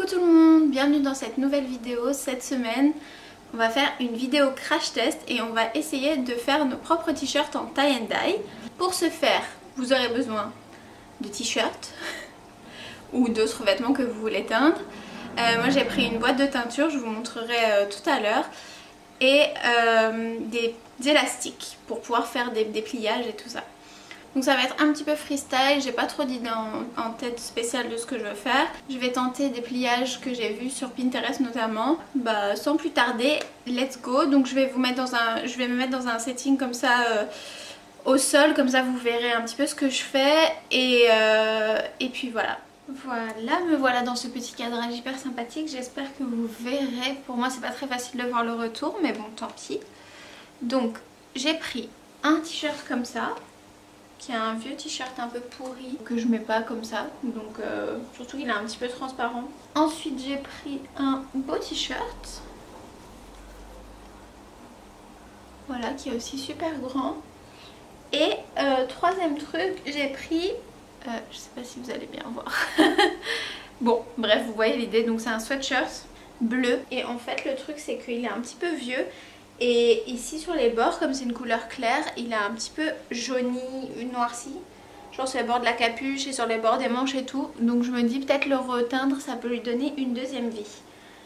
tout le monde, bienvenue dans cette nouvelle vidéo. Cette semaine on va faire une vidéo crash test et on va essayer de faire nos propres t-shirts en tie and dye. Pour ce faire vous aurez besoin de t-shirts ou d'autres vêtements que vous voulez teindre. Moi j'ai pris une boîte de teinture, je vous montrerai tout à l'heure, et des élastiques pour pouvoir faire des pliages et tout ça. Donc ça va être un petit peu freestyle, j'ai pas trop d'idées en tête spéciale de ce que je veux faire. Je vais tenter des pliages que j'ai vus sur Pinterest notamment. Sans plus tarder, let's go. Donc je vais me mettre dans un setting comme ça au sol, comme ça vous verrez un petit peu ce que je fais et puis voilà. Voilà, me voilà dans ce petit cadrage hyper sympathique, j'espère que vous verrez. Pour moi c'est pas très facile de voir le retour mais bon tant pis. Donc j'ai pris un t-shirt comme ça, qui est un vieux t-shirt un peu pourri que je mets pas comme ça, donc surtout il est un petit peu transparent. Ensuite j'ai pris un beau t-shirt, voilà, qui est aussi super grand. Et troisième truc, j'ai pris, je sais pas si vous allez bien voir, bon bref vous voyez l'idée, donc c'est un sweatshirt bleu. Et en fait le truc c'est qu'il est un petit peu vieux. Et ici sur les bords, comme c'est une couleur claire, il a un petit peu jauni, noirci. Genre sur les bords de la capuche et sur les bords des manches et tout. Donc je me dis peut-être le reteindre, ça peut lui donner une deuxième vie.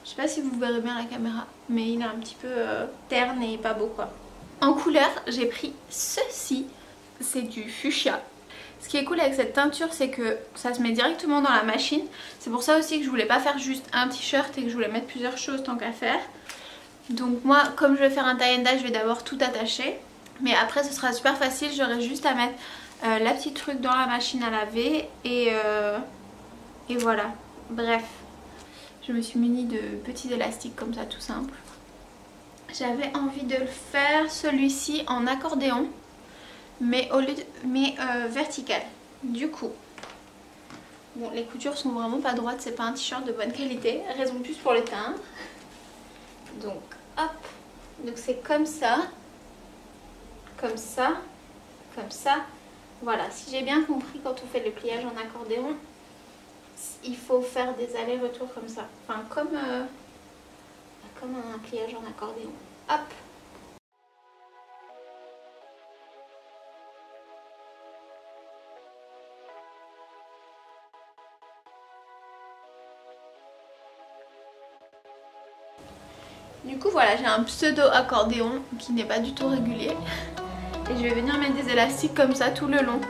Je sais pas si vous verrez bien la caméra, mais il est un petit peu terne et pas beau quoi. En couleur, j'ai pris ceci, c'est du fuchsia. Ce qui est cool avec cette teinture, c'est que ça se met directement dans la machine. C'est pour ça aussi que je voulais pas faire juste un t-shirt et que je voulais mettre plusieurs choses tant qu'à faire. Donc moi, comme je vais faire un tie and dye, je vais d'abord tout attacher. Mais après ce sera super facile, j'aurai juste à mettre la petite truc dans la machine à laver et voilà. Bref, je me suis munie de petits élastiques comme ça, tout simple. J'avais envie de le faire celui-ci en accordéon, mais vertical. Du coup, bon, les coutures sont vraiment pas droites, c'est pas un t-shirt de bonne qualité, raison de plus pour le teindre. Donc hop, donc c'est comme ça, comme ça, comme ça. Voilà, si j'ai bien compris, quand on fait le pliage en accordéon, il faut faire des allers-retours comme ça. Enfin comme un pliage en accordéon. Hop. Du coup voilà, j'ai un pseudo accordéon qui n'est pas du tout régulier. Et je vais venir mettre des élastiques comme ça tout le long.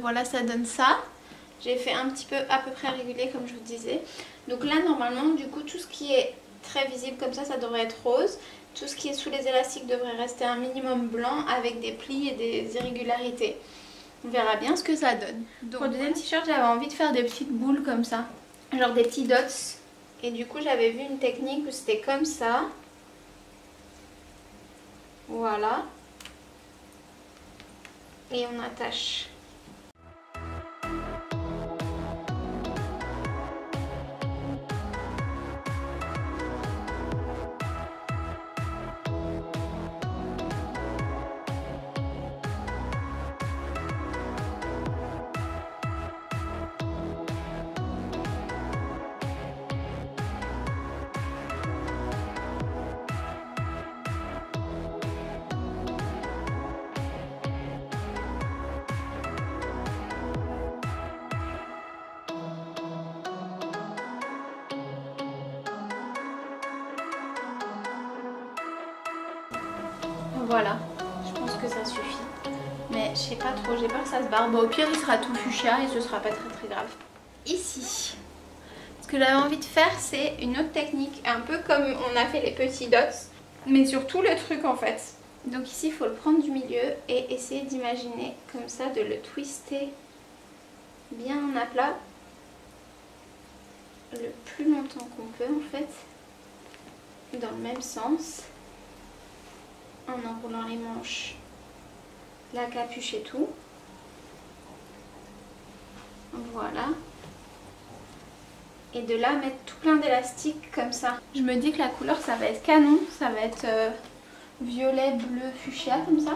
Voilà, ça donne ça. J'ai fait un petit peu à peu près régulier comme je vous disais. Donc là normalement du coup tout ce qui est très visible comme ça devrait être rose. Tout ce qui est sous les élastiques devrait rester un minimum blanc avec des plis et des irrégularités. On verra bien ce que ça donne. Donc, pour le deuxième t-shirt j'avais envie de faire des petites boules comme ça, genre des petits dots. Et du coup j'avais vu une technique où c'était comme ça. Voilà. Et on attache. Voilà, je pense que ça suffit. Mais je sais pas trop, j'ai peur que ça se barre. Bon, au pire il sera tout fuchsia et ce sera pas très grave. Ici, ce que j'avais envie de faire c'est une autre technique, un peu comme on a fait les petits dots, mais sur tout le truc en fait. Donc ici il faut le prendre du milieu et essayer d'imaginer comme ça, de le twister bien à plat le plus longtemps qu'on peut en fait, dans le même sens. en enroulant les manches, la capuche et tout. Voilà. Et de là mettre tout plein d'élastiques comme ça. Je me dis que la couleur ça va être canon, ça va être violet, bleu, fuchsia comme ça.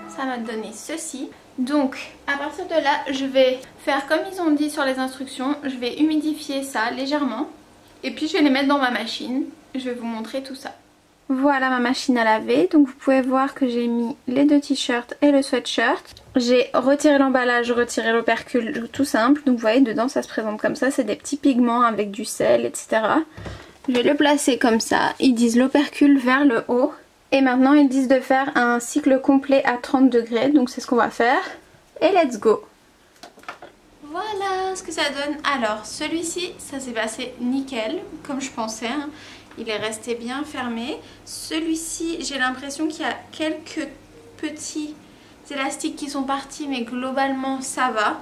Ça m'a donné ceci. Donc à partir de là je vais faire comme ils ont dit sur les instructions. Je vais humidifier ça légèrement et puis je vais les mettre dans ma machine. Je vais vous montrer tout ça. Voilà ma machine à laver. Donc vous pouvez voir que j'ai mis les deux t-shirts et le sweatshirt. J'ai retiré l'emballage, retiré l'opercule, tout simple. Donc vous voyez dedans ça se présente comme ça. C'est des petits pigments avec du sel, etc. Je vais le placer comme ça. Ils disent l'opercule vers le haut. Et maintenant ils disent de faire un cycle complet à 30 degrés, donc c'est ce qu'on va faire. Et let's go! Voilà ce que ça donne. Alors celui-ci, ça s'est passé nickel, comme je pensais, hein. Il est resté bien fermé. Celui-ci, j'ai l'impression qu'il y a quelques petits élastiques qui sont partis, mais globalement ça va.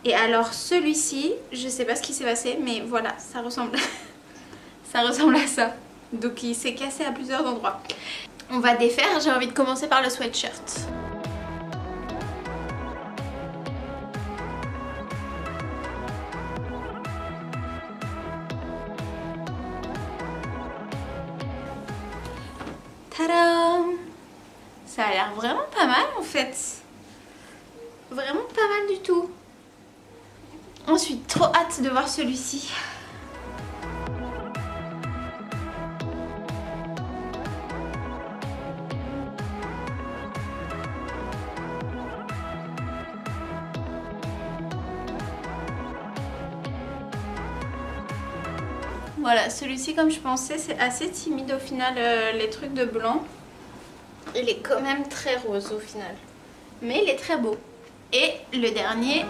Et alors celui-ci, je sais pas ce qui s'est passé, mais voilà, ça ressemble, ça ressemble à ça. Donc il s'est cassé à plusieurs endroits. On va défaire, j'ai envie de commencer par le sweatshirt. Tadam! Ça a l'air vraiment pas mal en fait. Vraiment pas mal du tout. Ensuite, trop hâte de voir celui-ci. Voilà, celui-ci comme je pensais c'est assez timide au final, les trucs de blanc. Il est quand même très rose au final. Mais il est très beau. Et le dernier...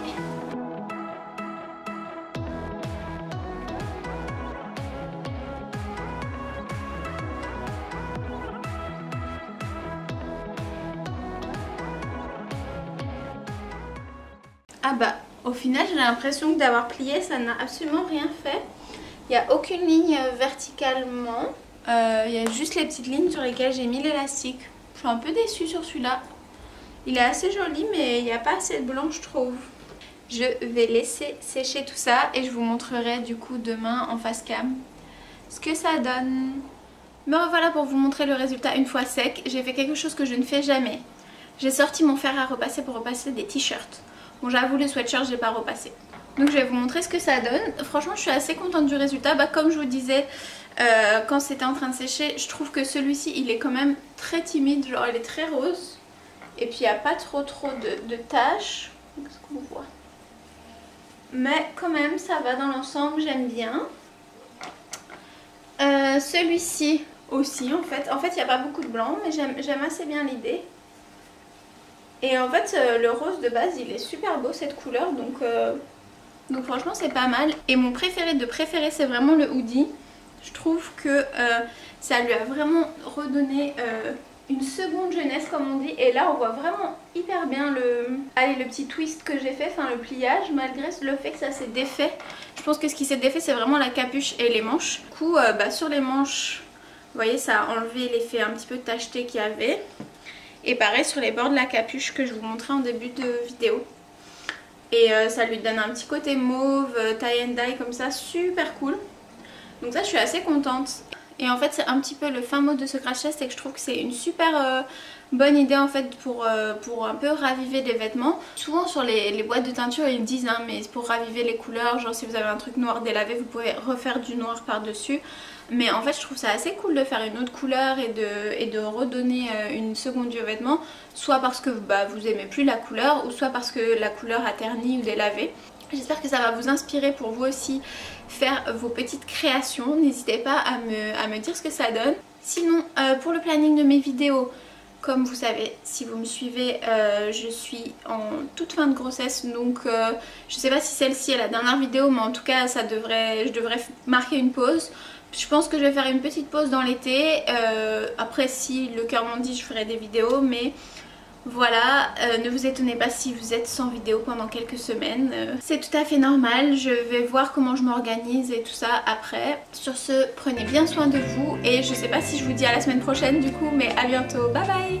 Ah bah, au final j'ai l'impression que d'avoir plié ça n'a absolument rien fait. Il n'y a aucune ligne verticalement, il y a juste les petites lignes sur lesquelles j'ai mis l'élastique. Je suis un peu déçue sur celui-là. Il est assez joli mais il n'y a pas assez de blanc je trouve. Je vais laisser sécher tout ça et je vous montrerai du coup demain en face cam ce que ça donne. Me revoilà pour vous montrer le résultat une fois sec. J'ai fait quelque chose que je ne fais jamais. J'ai sorti mon fer à repasser pour repasser des t-shirts. Bon j'avoue le sweatshirt je l'ai pas repassé. Donc je vais vous montrer ce que ça donne. Franchement je suis assez contente du résultat. Bah, comme je vous disais quand c'était en train de sécher, je trouve que celui-ci il est quand même très timide. Genre il est très rose. Et puis il n'y a pas trop de taches. Qu'est-ce qu'on voit? Mais quand même ça va dans l'ensemble, j'aime bien. Celui-ci aussi en fait. En fait il n'y a pas beaucoup de blanc mais j'aime assez bien l'idée. Et en fait le rose de base il est super beau cette couleur donc franchement c'est pas mal. Et mon préféré de préféré c'est vraiment le hoodie. Je trouve que ça lui a vraiment redonné une seconde jeunesse comme on dit. Et là on voit vraiment hyper bien le petit twist que j'ai fait, enfin le pliage, malgré le fait que ça s'est défait. Je pense que ce qui s'est défait c'est vraiment la capuche et les manches. Du coup sur les manches, vous voyez ça a enlevé l'effet un petit peu tacheté qu'il y avait. Et pareil sur les bords de la capuche que je vous montrais en début de vidéo. Et ça lui donne un petit côté mauve, tie and dye comme ça, super cool. Donc ça je suis assez contente. Et en fait c'est un petit peu le fin mot de ce crash test, c'est que je trouve que c'est une super bonne idée en fait pour un peu raviver des vêtements. Souvent sur les boîtes de teinture ils disent hein, mais pour raviver les couleurs, genre si vous avez un truc noir délavé vous pouvez refaire du noir par dessus. Mais en fait je trouve ça assez cool de faire une autre couleur et de redonner une seconde vie au vêtement. Soit parce que vous aimez plus la couleur ou soit parce que la couleur a terni ou délavé. J'espère que ça va vous inspirer pour vous aussi faire vos petites créations. N'hésitez pas à me dire ce que ça donne. Sinon pour le planning de mes vidéos, Comme vous savez, si vous me suivez, je suis en toute fin de grossesse, donc je sais pas si celle-ci est la dernière vidéo, mais en tout cas je devrais marquer une pause. Je pense que je vais faire une petite pause dans l'été, après si le cœur m'en dit je ferai des vidéos, mais voilà, ne vous étonnez pas si vous êtes sans vidéo pendant quelques semaines, c'est tout à fait normal, je vais voir comment je m'organise et tout ça après. Sur ce, prenez bien soin de vous et je sais pas si je vous dis à la semaine prochaine du coup, mais à bientôt, bye bye.